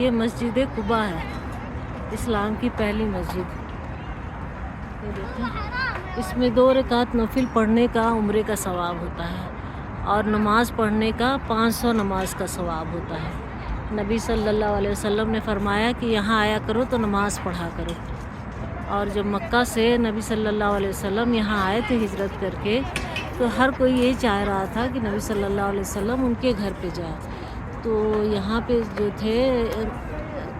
ये मस्जिद कुबा है, इस्लाम की पहली मस्जिद। ये देखें, इसमें 2 रकात नफिल पढ़ने का उम्रे का सवाब होता है और नमाज़ पढ़ने का 500 नमाज का सवाब होता है। नबी सल्लल्लाहु अलैहि वसल्लम ने फरमाया कि यहाँ आया करो तो नमाज़ पढ़ा करो। और जब मक्का से नबी सल्लल्लाहु अलैहि वसल्लम यहाँ आए थे हिजरत करके, तो हर कोई यही चाह रहा था कि नबी सल्लल्लाहु अलैहि वसल्लम उनके घर पे जाए। तो यहाँ पे जो थे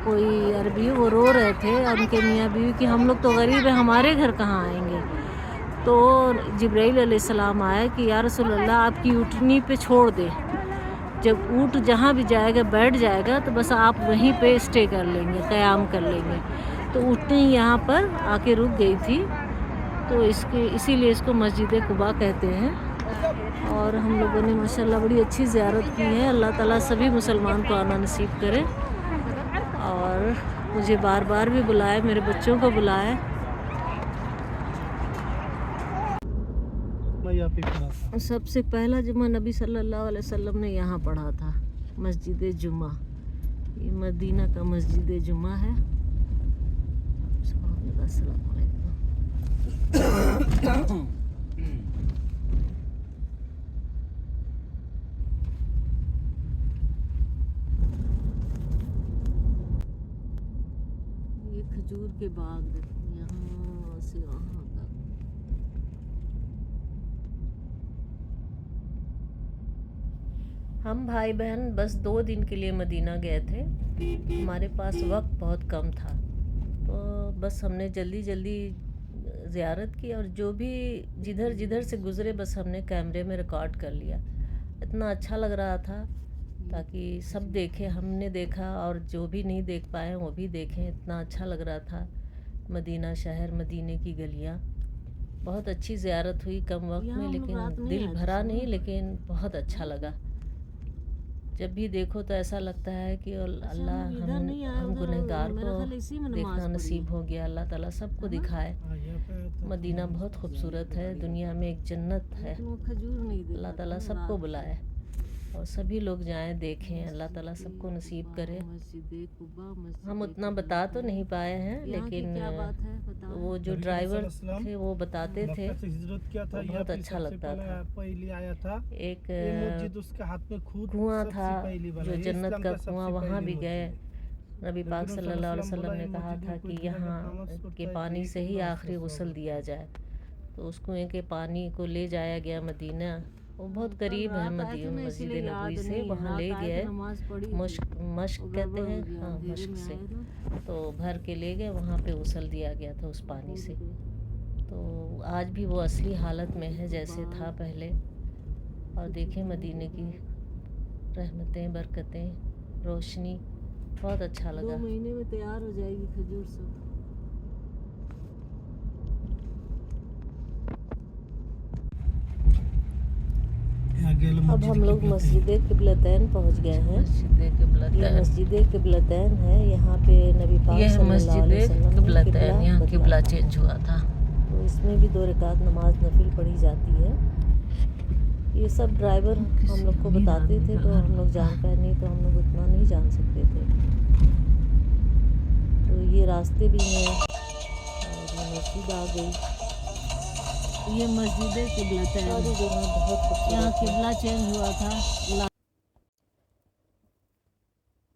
कोई अरबी, वो रो रहे थे उनके मियाँ बीवी कि हम लोग तो गरीब हैं, हमारे घर कहाँ आएंगे। तो जिब्राइल अलैहिस्सलाम आया कि या रसूल अल्लाह, आपकी ऊँटनी पे छोड़ दे, जब ऊँट जहाँ भी जाएगा बैठ जाएगा तो बस आप वहीं पे स्टे कर लेंगे, क़याम कर लेंगे। तो ऊँटनी यहाँ पर आके रुक गई थी, तो इसीलिए इसको मस्जिद कुबा कहते हैं। और हम लोगों ने माशाल्लाह बड़ी अच्छी ज़ियारत की है। अल्लाह ताला सभी मुसलमान को आना नसीब करे और मुझे बार बार भी बुलाए, मेरे बच्चों को बुलाए। सबसे पहला जुम्मा नबी सल्लल्लाहु अलैहि वसल्लम ने यहाँ पढ़ा था, मस्जिद जुम्मा। ये मदीना का मस्जिद जुम्मा है। अस्सलाम वालेकुम। ये खजूर के बाग देखो, यहाँ से वहाँ तक। हम भाई बहन बस 2 दिन के लिए मदीना गए थे। हमारे पास वक्त बहुत कम था, तो बस हमने जल्दी जल्दी ज़ियारत की और जो भी जिधर जिधर से गुज़रे बस हमने कैमरे में रिकॉर्ड कर लिया। इतना अच्छा लग रहा था ताकि सब देखें, हमने देखा और जो भी नहीं देख पाए वो भी देखें। इतना अच्छा लग रहा था मदीना शहर, मदीने की गलियाँ। बहुत अच्छी ज़ियारत हुई कम वक्त में, लेकिन दिल भरा नहीं, लेकिन बहुत अच्छा लगा। जब भी देखो तो ऐसा लगता है कि अल्लाह हम गुनहगार को देखना नसीब हो गया। अल्लाह ताला सबको दिखाए। मदीना बहुत खूबसूरत है, दुनिया में एक जन्नत है। अल्लाह ताला सबको बुलाए और सभी लोग जाएं, देखें। अल्लाह ताला सबको नसीब करे। हम उतना बता तो नहीं पाए हैं, लेकिन वो जो ड्राइवर थे वो बताते थे, तो बहुत अच्छा लगता था। एक कुआं था जो जन्नत का कुआं, वहाँ भी गए। नबी पाक सल्लल्लाहु अलैहि वसल्लम ने कहा था कि यहाँ के पानी से ही आखिरी गुस्ल दिया जाए, तो उस कुएं के पानी को ले जाया गया मदीना। वो बहुत करीब है मस्जिद नबवी से, वहाँ ले गए। मश्क कहते हैं, हाँ मश्क से, तो भर के ले गए, वहाँ पे गुस्ल दिया गया था उस पानी से। तो आज भी वो असली हालत में है जैसे था पहले। और देखें मदीने की रहमतें, बरकतें, रोशनी, बहुत अच्छा लगा। 2 महीने में तैयार हो जाएगी खजूर सब। अब हम लोग मस्जिद किबलतैन पहुंच गए हैं। ये मस्जिद किबलतैन है, यहाँ पे नबी पाक सल्लल्लाहु अलैहि वसल्लम किबला, यहाँ किबला चेंज हुआ था, तो इसमें भी 2 रकात नमाज नफिल पढ़ी जाती है। ये सब ड्राइवर हम लोग को बताते थे, तो हम लोग जान पाए, नहीं तो हम लोग उतना नहीं जान सकते थे। तो ये रास्ते भी हैं और ये मस्जिद आ गई। ये मस्जिद किबलतैन, यहाँ किबला चेंज हुआ था।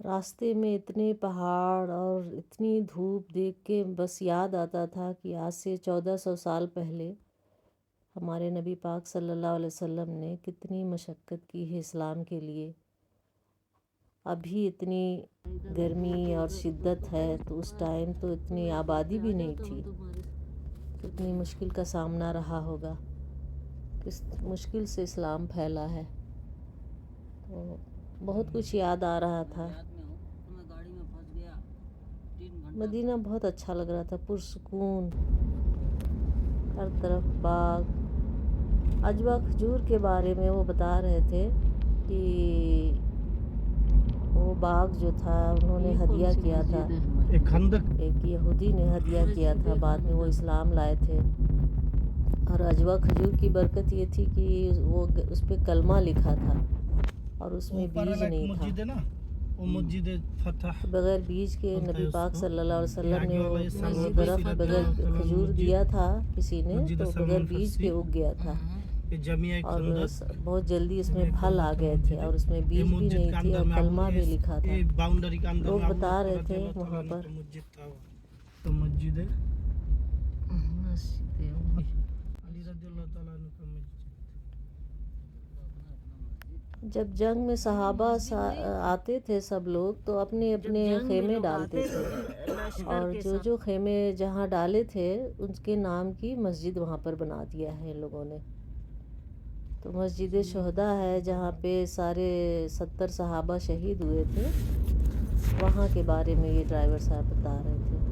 रास्ते में इतने पहाड़ और इतनी धूप देख के बस याद आता था कि आज से 1400 साल पहले हमारे नबी पाक सल्लल्लाहु अलैहि वसल्लम ने कितनी मशक्क़त की है इस्लाम के लिए। अभी इतनी गर्मी और शिद्दत है, तो उस टाइम तो इतनी आबादी भी नहीं थी। कितनी मुश्किल का सामना रहा होगा, किस मुश्किल से इस्लाम फैला है। तो बहुत कुछ याद आ रहा था। मदीना बहुत अच्छा लग रहा था, पुरसुकून, हर तरफ बाग। अजवा खजूर के बारे में वो बता रहे थे कि वो बाग जो था उन्होंने हदिया किया था, एक यहूदी ने हदिया किया था, बाद में वो इस्लाम लाए थे। और अजवा खजूर की बरकत ये थी कि वो उस पर कलमा लिखा था और उसमें बीज नहीं था। वो मस्जिद फतह बगैर बीज के बोलता है नबी पाक उसको। सल्लल्लाहु अलैहि वसल्लम ने आगे वो वाला हिस्सा वो वो दरख्त बसीरत बगैर अल्लाह खजूर मस्जिद, दिया था किसी ने, मस्जिद तो सलमान बगैर बीज फारसी, के उग गया था ये जमिया और खंदक, बहुत जल्दी इसमें जमिया फल आ खंदक का गए थे मस्जिद है। और उसमें ये बीज भी मस्जिद नहीं के थी अंदर और में कलमा भी लिखा था। ये बाउंड्री के अंदर लोग में बता रहे थे अल्लाह वहाँ ताला पर का मस्जिद था वो। तो मस्जिद है अली रज़ियल्लाहु ताला अन्हु का मस्जिद। जब जंग में सहाबा आते थे सब लोग तो अपने अपने खेमे डालते थे और जो खेमे जहाँ डाले थे उसके नाम की मस्जिद वहाँ पर बना दिया है इन लोगों ने। तो मस्जिद शहदा है जहाँ पे सारे 70 सहाबा शहीद हुए थे, वहाँ के बारे में ये ड्राइवर साहब बता रहे थे।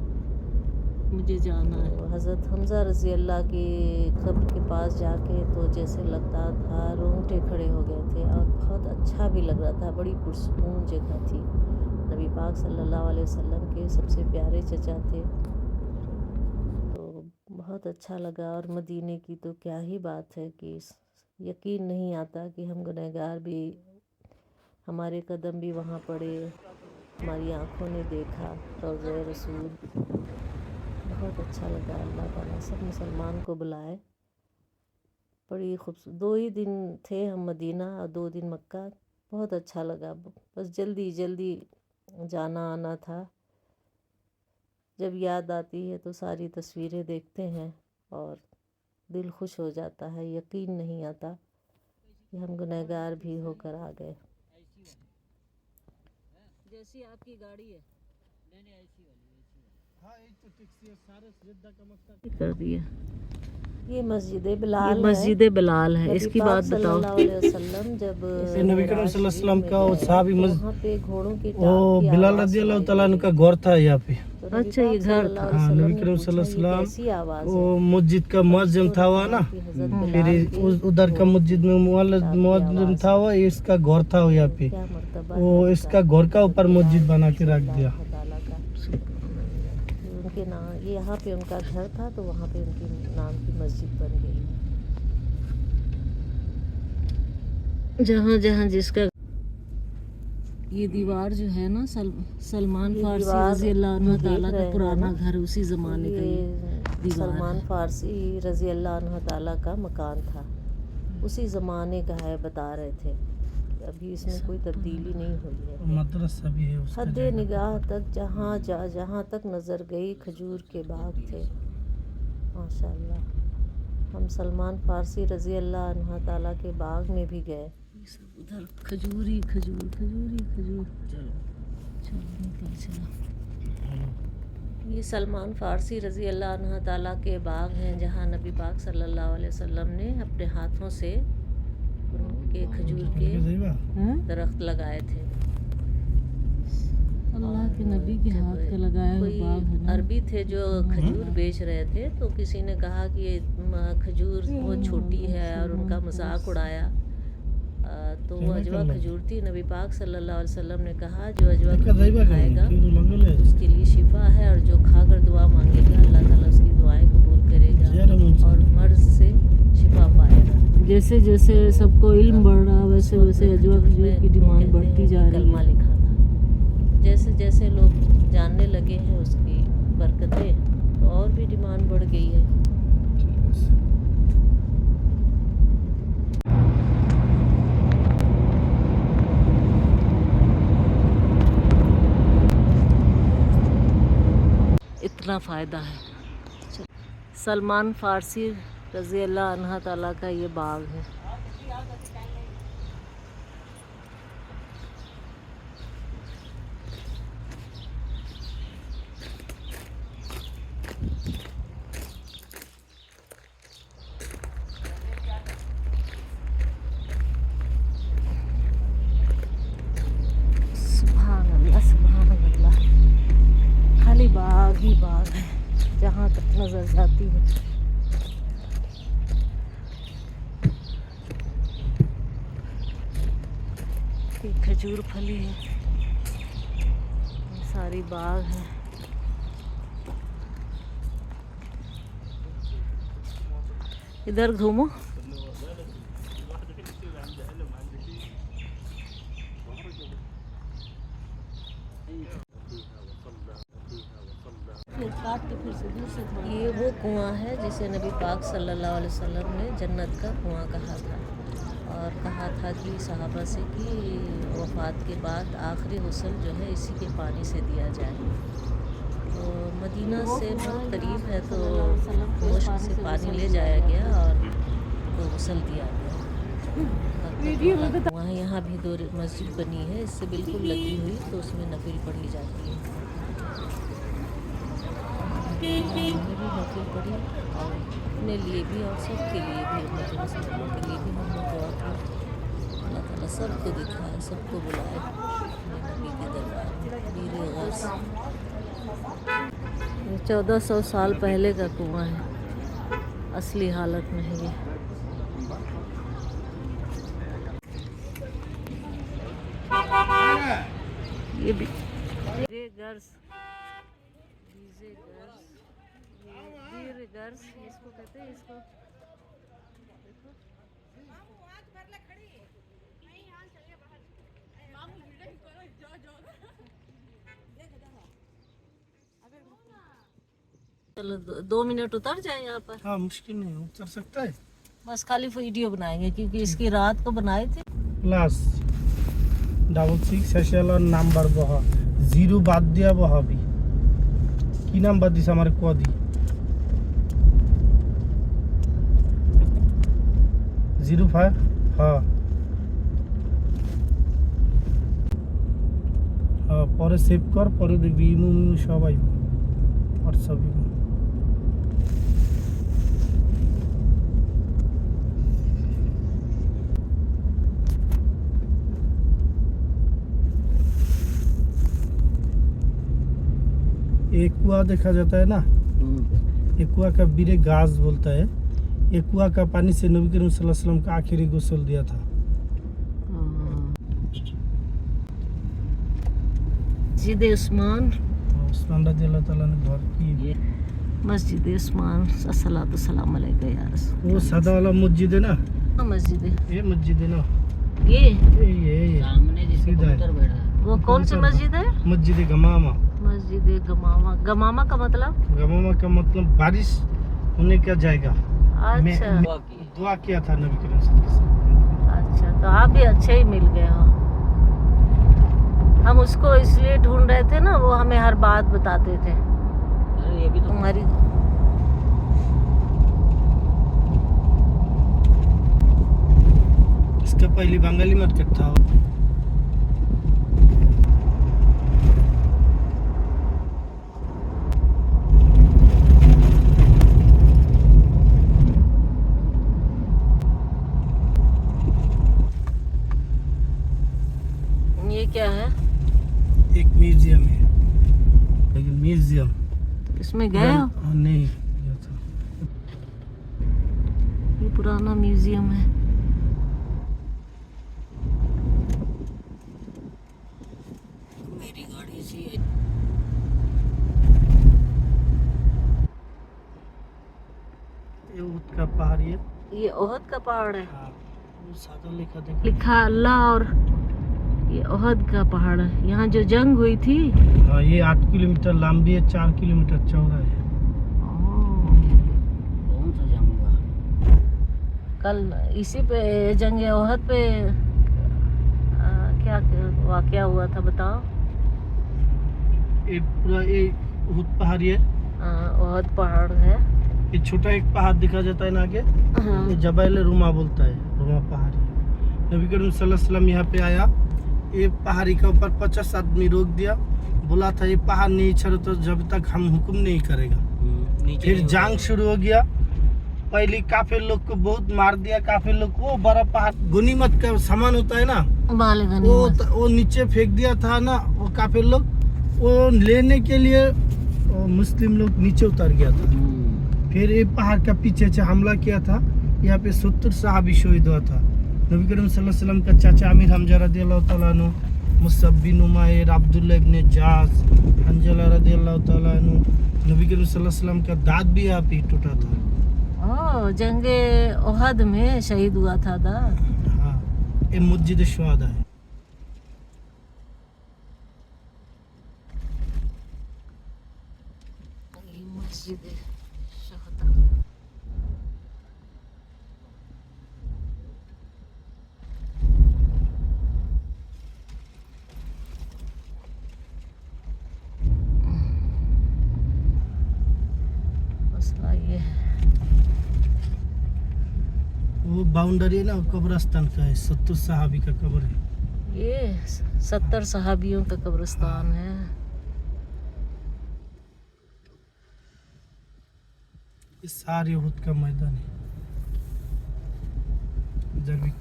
मुझे जाना है। तो हज़रत हमज़ा रज़ी अल्लाह की कब्र के पास जाके तो जैसे लगता था रोंगटे खड़े हो गए थे और बहुत अच्छा भी लग रहा था, बड़ी पुरसकून जगह थी। नबी पाक सल्लल्लाहु अलैहि वसल्लम के सबसे प्यारे चचा थे, तो बहुत अच्छा लगा। और मदीने की तो क्या ही बात है कि यकीन नहीं आता कि हम गुनहगार भी, हमारे कदम भी वहाँ पड़े, हमारी आँखों ने देखा रोज़े रसूल। बहुत अच्छा लगा। अल्लाह ताला सब मुसलमान को बुलाए। बड़ी खूबसूरत 2 ही दिन थे हम मदीना और 2 दिन मक्का। बहुत अच्छा लगा, बस जल्दी जल्दी जाना आना था। जब याद आती है तो सारी तस्वीरें देखते हैं और दिल खुश हो जाता है, यकीन नहीं आता कि हम गुनहगार भी होकर आ गए। जैसी आपकी गाड़ी है। नहीं ऐसी वाली। हाँ एक तो टैक्सी है सारे जिद्दा का मकसद कर दिया। ये मस्जिद ये बिलाल है। मस्जिद बिलाल है। नबी इसकी पाक बात बताओ। सल्लल्लाहु अलैहि वसल्लम जब नबी करीम सल्लल्लाहु अलैहि वसल्लम का वो साहबी वहाँ पे घोड़ों की वो बिलाल रज़ियल्लाहु ताला अन्हु का घर था यहाँ पे। अच्छा, ये घर था। हाँ नबी करीम सल्लल्लाहु अलैहि वसल्लम वो मस्जिद का मुअज्जिम था वहाँ ना, फिर उधर का मस्जिद में मुअज्जिम था वो, इसका घर था वो यहाँ पे। वो इसका घर का ऊपर मस्जिद बना के रख दिया। उनके नाम, ये यहाँ पे उनका घर था तो वहाँ पे उनके नाम की मस्जिद बन गई है। जहाँ जहाँ जिसका ये दीवार जो है ना सलमान फारसी रज़ी अल्लाह अन्हु ताला का पुराना घर, उसी ज़माने का ये दीवार सलमान फारसी रज़ी अल्लाह अन्हु ताला का मकान था, उसी ज़माने का है बता रहे थे। अभी इसमें कोई तब्दीली नहीं हुई है। मदरसा भी है उसका। हद निगाह तक जहाँ तक नज़र गई खजूर के बाग थे माशाल्लाह। हम सलमान फारसी रज़ी अल्लाह अन्हु ताला के बाग में भी गए। उधर खजूर ही खजूर, खजूर ही खजूर। चलो निकल चला। ये सलमान फारसी रज़ी अल्लाह अन्हु ताला के बाग हैं जहाँ नबी पाक सल्लल्लाहु अलैहि वसल्लम ने अपने हाथों से उनके खजूर के दरख्त लगाए थे। अल्लाह के नबी के हाथ का लगाया हुआ बाग है ना। अरबी थे जो खजूर बेच रहे थे, तो किसी ने कहा कि ये खजूर बहुत छोटी है और उनका मजाक उड़ाया। तो वो अजवा खजूर थी। नबी पाक सल्लल्लाहु अलैहि वसल्लम ने कहा जो अजवा खजूर खाएगा उसके लिए शिफा है और जो खाकर दुआ मांगेगा अल्लाह ताला उसकी दुआएं कबूल करेगा और मर्ज से शिफा पाएगा। जैसे जैसे सबको इल्म बढ़ रहा वैसे वैसे अजवा खजूर की डिमांड बढ़ती जा रही कलमा है। लिखा था। जैसे जैसे लोग जानने लगे हैं उसकी बरकतें, तो और भी डिमांड बढ़ गई है। इतना फ़ायदा है। सलमान फारसी रज़ी अल्लाह अन्हु ताला का ये बाग है। सुभान अल्लाह, सुभान अल्लाह। खाली बाग ही बाग है जहाँ तक नज़र जाती है। ये खजूर फली है, ये सारी बाग है। इधर घूमो। फिर काट के फिर से दूर से थोड़ा। ये वो कुआं है जिसे नबी पाक सल्लल्लाहु अलैहि वसल्लम ने जन्नत का कुआं कहा था, और कहा था कि सहाबा से कि वफ़ात के बाद आखिरी गुस्ल जो है इसी के पानी से दिया जाए। तो मदीना से बहुत करीब है, तो मुश्क से पानी ले जाया गया और वो गुस्ल दिया गया। वहाँ यहाँ भी दो मस्जिद बनी है, इससे बिल्कुल लगी हुई, तो उसमें नफिल पढ़ी जाती है। हमने भी नफिल पढ़ी और अपने लिए भी और सबके लिए भी, उम्मत मुसलमानों के लिए भी हमने दुआ की। अल्लाह ताला सबको दिखाए, सबको बुलाए अपने नबी के दरबार में। वीर गौस 1400 साल पहले का कुआं है, असली हालत में है ये। ये भी गर्स इसको कहते हैं, इसको देखो। चलो 2 मिनट उतर जाए यहाँ पर। हाँ मुश्किल नहीं, उतर सकता है। बस खाली वीडियो बनाएंगे क्योंकि इसकी रात को बनाए थे। প্লাস 66 শেষের নাম্বার বহা 0 বাদ দিয়া বহাবি কি নাম্বার দিছ আমার কদি 05 হ্যাঁ পরে সেভ কর, পরে দেখবি ইমু সবাই হোয়াটসঅ্যাপ ইমু। एक कुआ देखा जाता है ना, एक कुआ का बीरे गाज बोलता है। एक कुआ का पानी से नबी करीम सल्लल्लाहु अलैहि वसल्लम का आखिरी गुस्ल दिया था। मस्जिद उस्मान, उस्मान रज़ियल्लाहु ताला ने घर की। मस्जिद उस्मान अस्सलातु सलाम अलैका या रसूल। वो सादा वाला मस्जिद है ना, मस्जिद है ये मस्जिद है ना, ये सामने जिसके सीधा है। कबूतर बैठा है। वो कौन सी मस्जिद है? मस्जिद गमामा। मस्जिद गमामा। गमामा का मतलब? गमामा का मतलब बारिश होने का जाएगा। अच्छा दुआ किया था नबी करीम सल्लल्लाहु अलैहि वसल्लम। अच्छा, तो आप भी अच्छे ही मिल गए हो। हम उसको इसलिए ढूंढ रहे थे ना, वो हमें हर बात बताते थे। अरे ये भी तो तुम्हारी इसका पहले बंगाली मार्केट था। ये क्या है? एक म्यूजियम है, लेकिन म्यूजियम इसमें गए हो? नहीं गया था। ये पुराना म्यूजियम है। मेरी गाड़ी सी है। ये ऊँट का पहाड़ है। ये ओहद का पहाड़ है। हाँ, वो सादा लिखा देखा। लिखा अल्लाह, और ये ओहद का पहाड़ है। यहाँ जो जंग हुई थी। हाँ, ये 8 किलोमीटर लंबी है, 4 किलोमीटर चौड़ा है। कौन सा जंग हुआ? कल इसी पे जंग ओहद पे क्या वाकया हुआ था बताओ? ये पूरा ये ऊँट पहाड़ है। ओहद पहाड़ है। ये छोटा एक पहाड़ दिखा जाता है ना आगे, ये जबल रुमा बोलता है, रुमा पहाड़ी। नबी करीम सल्लल्लाहु अलैहि वसल्लम यहाँ पे आया, ये पहाड़ी के ऊपर 50 आदमी रोक दिया, बोला था ये पहाड़ नहीं छोड़ो तो जब तक हम हुक्म नहीं करेगा। फिर जंग शुरू हो गया। पहले काफिर लोग को बहुत मार दिया। काफिर लोग वो बड़ा पहाड़ गनीमत का सामान होता है ना, वो नीचे फेंक दिया था ना, वो काफिर लोग वो लेने के लिए मुस्लिम लोग नीचे उतर गया था। फिर ये पहाड़ का पीछे से हमला किया था। यहाँ पे 70 सहाबी शहीद हुआ था। नबी करीम सल्लल्लाहु अलैहि वसल्लम का चाचा अमीर हमजा रज़ियल्लाहु ताला अन्हु, मुसअब बिन उमैर, अब्दुल्लाह इब्न जास, हंजला रज़ियल्लाहु ताला अन्हु, नबी करीम सल्लल्लाहु अलैहि वसल्लम का दांत भी यहाँ पे टूटा था। जंगे ओहद में शहीद हुआ था दा। हाँ, ये मस्जिद शुहदा है। मस्जिद शहदा। मसला ये है, वो बाउंड्री है ना कब्रिस्तान का है, 70 सहाबी का कब्र है। ये 70 सहाबियों का कब्रिस्तान है। ये सारे उहुद का मैदान है। इधर भी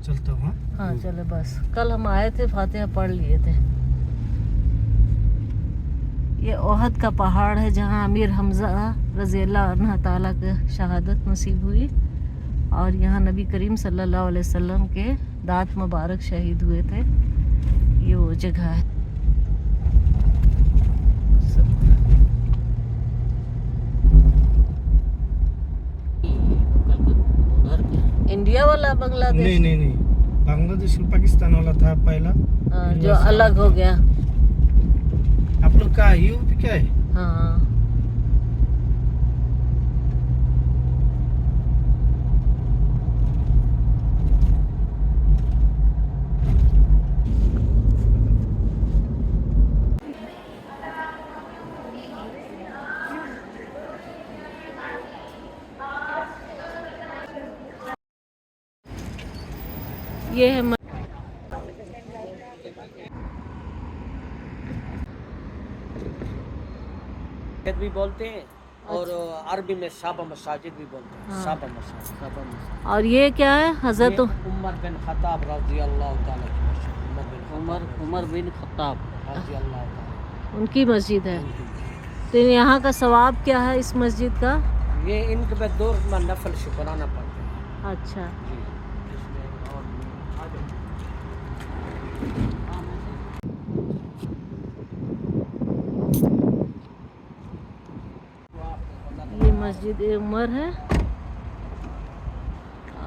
चलता हूँ। हाँ चले बस, कल हम आए थे, फातिहा पढ़ लिए थे। ये ओहद का पहाड़ है जहाँ अमीर हमजा रज़ी अल्लाह अन्हु ताला के शहादत नसीब हुई, और यहाँ नबी करीम सल्लल्लाहु अलैहि वसल्लम के दांत मुबारक शहीद हुए थे। ये वो जगह है। इंडिया वाला बांग्लादेश? नहीं नहीं नहीं, बांग्लादेश और पाकिस्तान वाला था पहला। जो अलग हो गया। आप लोग का यूपी क्या है? हाँ ये है भी बोलते हैं, और अरबी में साबा मसाजिद भी बोलते हैं। हाँ। साबा मसाजिद। और ये क्या है? हजरत उमर बिन खत्ताब रज़ी अल्लाह ताला की मस्जिद। उमर बिन खत्ताब रज़ी अल्लाह ताला, उनकी मस्जिद है। तो यहाँ का सवाब क्या है इस मस्जिद का? ये इनके पे 2 नफल शुक्राना पड़ते हैं। अच्छा, जी, इसमें और ये मस्जिद उमर है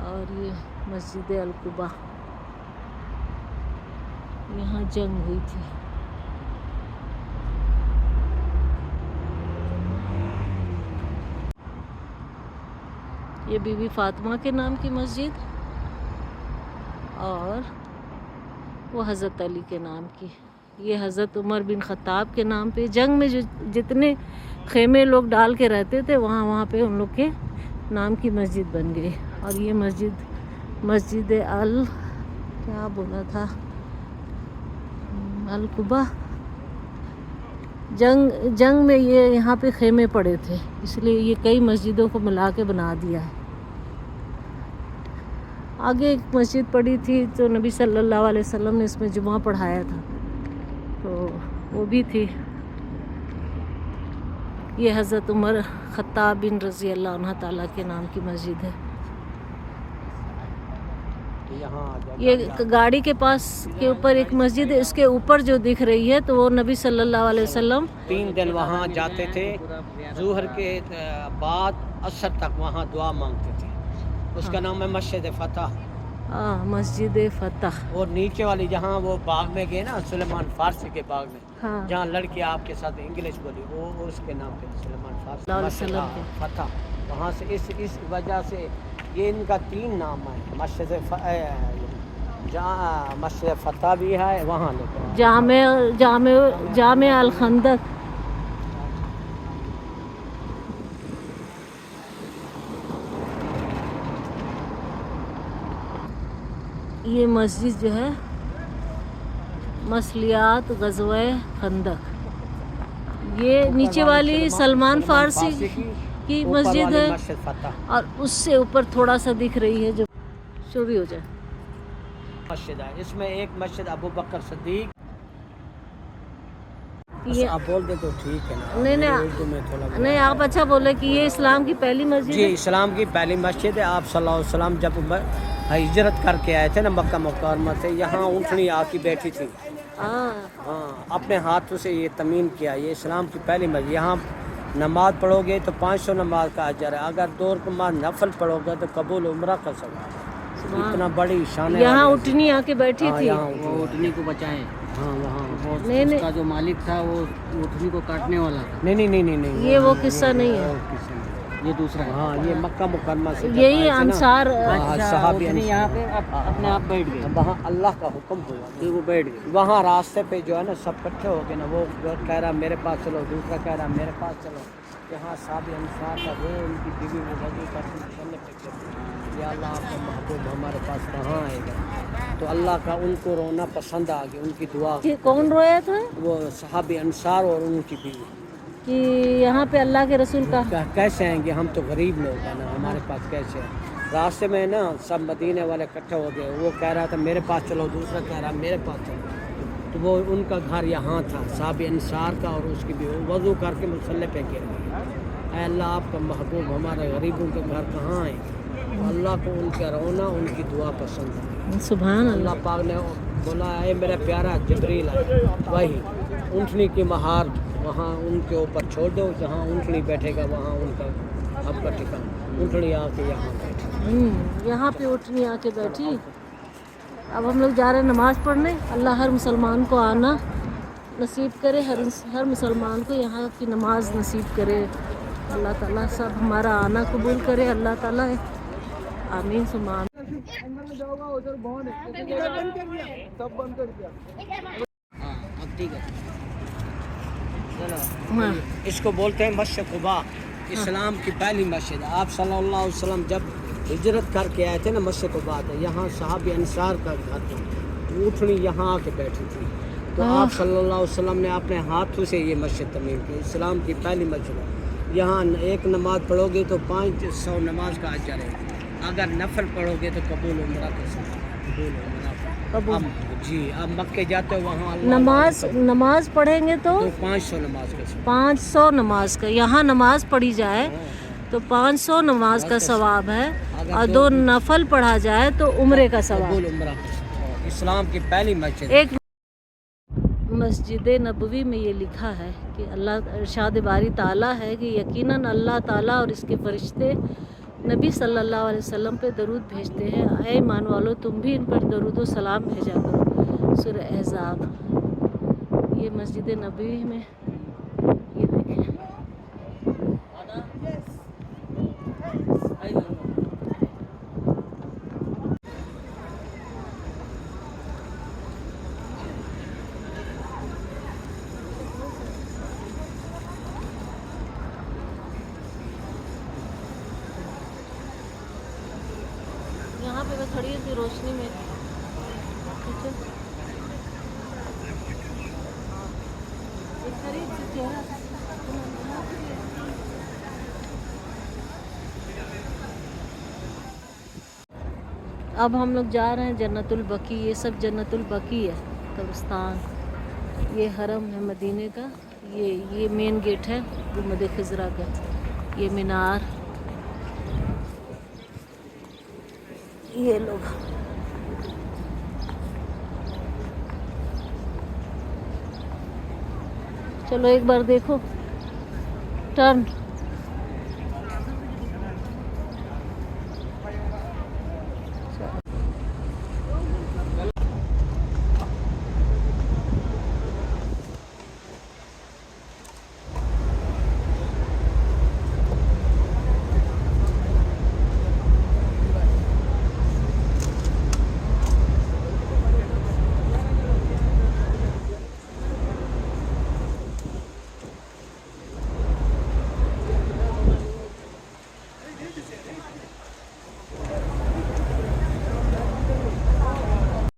और ये मस्जिद अल-कुबा। यहाँ जंग हुई थी। ये बीबी फातिमा के नाम की मस्जिद, और वो हज़रत अली के नाम की। ये हज़रत उमर बिन ख़त्ताब के नाम पे जंग में जो जितने खेमे लोग डाल के रहते थे, वहाँ पे उन लोग के नाम की मस्जिद बन गई। और ये मस्जिद अल क्या बोला था, अल-कुबा। जंग में ये यहाँ पे खेमे पड़े थे, इसलिए ये कई मस्जिदों को मिला के बना दिया है। आगे एक मस्जिद पड़ी थी तो नबी सल्लल्लाहु अलैहि वसल्लम ने इसमें जुमा पढ़ाया था, तो वो भी थी। ये हज़रत उमर ख़त्ताब बिन रज़ी अल्लाह अन्हु ताला के नाम की मस्जिद है। ये गाड़ी के पास के ऊपर एक मस्जिद है, इसके ऊपर जो दिख रही है तो वो नबी सल्लल्लाहु अलैहि वसल्लम 3 दिन वहाँ जाते थे, ज़ुहर के बाद असर तक वहाँ दुआ मांगते थे। उसका नाम है मस्जिद फतह। मस्जिद फतह। और नीचे वाली जहाँ वो बाग में गए ना, सुलेमान फारसी के बाग में, हाँ। जहाँ लड़की आपके साथ इंग्लिश बोली, वो उसके नाम पे सुलेमान फारसी फतह। वहाँ से इस वजह से ये इनका 3 नाम है। जहाँ मस्जिद फतह भी है, वहाँ लेकर जामे अल खंदक। ये मस्जिद जो है मसलियात गज़वे खंदक। ये नीचे वाली सलमान फारसी की मस्जिद है, और उससे ऊपर थोड़ा सा दिख रही है जो शुरू हो जाए मस्जिद है। इसमें एक मस्जिद अबू बकर सिद्दीक। ये आप बोल दे तो ठीक है ना। नहीं आप अच्छा बोले कि ये इस्लाम की पहली मस्जिद जी, है। इस्लाम की पहली मस्जिद है। आप सल्लल्लाहु अलैहि वसल्लम जब हिजरत करके आए थे ना मक्का मुकर्रमा से, यहाँ ऊँटनी आकी बैठी थी। हाँ, अपने हाथों से ये तमीम किया। ये इस्लाम की पहली मस्जिद। यहाँ नमाज पढ़ोगे तो 500 नमाज का अजर है। अगर 2 नमाज नफल पढ़ोगे तो कबूल उम्रा कर सकते। इतना बड़ी शान है। यहाँ उठनी आके बैठी थी। वो उठनी को बचाए। हाँ वहाँ नहीं नहीं, उसका जो मालिक था वो उठनी को काटने वाला था। नहीं नहीं नहीं नहीं नहीं, ये वो किस्सा नहीं है। और किसी नहीं। ये दूसरा है। हाँ ये मक्का मुकरमा से जब यही आए थे ना, अंसार अच्छा, सहाबी उठनी अंसार। यहाँ पे अपने आप बैठ गए। वहाँ अल्लाह का हुक्म हुआ, फिर वो बैठ गए। वहाँ रास्ते पे जो है ना सब इकट्ठे हो गए ना, वो कह रहा मेरे पास चलो, दूसरा कह रहा मेरे पास चलो। यहाँ साहब अंसार का वो उनकी बीवी वो वजू करते या अल्लाह आपका महबूब हमारे पास कहाँ आएगा। तो अल्लाह का उनको रोना पसंद आ गया, उनकी दुआ। कि कौन रोया था वो साहब अंसार और उनकी बीवी कि यहाँ पे अल्लाह के रसूल का कैसे आएंगे, हम तो गरीब लोग हैं ना, हमारे पास कैसे है। रास्ते में ना सब मदीने वाले इकट्ठे हो गए, वो कह रहा था मेरे पास चलो, दूसरा कह रहा मेरे पास चलो। तो वो उनका घर यहाँ था साहब अंसार का, और उसकी भी वज़ू करके मुसल्ले पे गिर गई। ऐ अल्लाह आपका महबूब हमारे गरीबों के घर कहाँ आए। तो अल्लाह को उनका रोना उनकी दुआ पसंद है। सुभान अल्लाह अल्लाह। पाक ने बोला है मेरा प्यारा जिब्रील है, वही ऊँटनी की महार वहाँ उनके ऊपर छोड़ दो, जहाँ ऊँटनी बैठेगा वहाँ उनका आपका ठिकाना। ऊँटनी आके यहाँ बैठे, यहाँ पे उठनी आके बैठी। अब हम लोग जा रहे हैं नमाज़ पढ़ने। अल्लाह हर मुसलमान को आना नसीब करे, हर मुसलमान को यहाँ की नमाज नसीब करे। अल्लाह ताला सब हमारा आना कबूल करे। अल्लाह ताला आमीन सुमा आमीन। हाँ अब ठीक है। हाँ। इसको बोलते हैं मस्जिद कुबा, इस्लाम की पहली मस्जिद। आप सल्लल्लाहु अलैहि वसल्लम जब हिजरत करके आए थे ना, मस्जिद कुबा था, यहाँ साहब अंसार का घर था, ऊँटनी यहाँ आके बैठी थी। तो आप सल्लल्लाहु अलैहि वसल्लम ने अपने हाथों से ये मस्जिद तमीम की, इस्लाम की पहली मस्जिद है। यहाँ एक नमाज पढ़ोगे तो 500 नमाज का अजर है, अगर नफल पढ़ोगे तो कबूल उम्रा का सवाब, कबूल उम्रा। अब जी अब मक्के जाते हो वहाँ नमाज पढ़ेंगे तो 500 नमाज का सवाब। 500 नमाज का, यहाँ नमाज पढ़ी जाए तो 500 नमाज का सवाब है, और 2 नफल पढ़ा जाए तो उम्रे का सवाब। कबूल उम्रा का सवाब। इस्लाम की पहली मस्जिद। एक मस्जिद नबवी में ये लिखा है कि अल्लाह इरशाद बारी ताला है कि यकीनन अल्लाह ताला और इसके फरिश्ते नबी सल्लल्लाहु अलैहि वसल्लम पे दरूद भेजते हैं। ऐ ईमान वालो तुम भी इन पर दरूद व सलाम भेजा करो। सूरह अहज़ाब। ये मस्जिद नबवी में ये देखें। यहाँ पे मैं खड़ी थी रोशनी में। ठीक है। एक करीब से चेहरा अब हम लोग जा रहे हैं जन्नतुल बकी। ये सब जन्नतुल बकी है कब्रिस्तान। ये हरम है मदीने का। ये मेन गेट है गुम्बद खिजरा का। ये मीनार, ये लोग चलो एक बार देखो टर्न।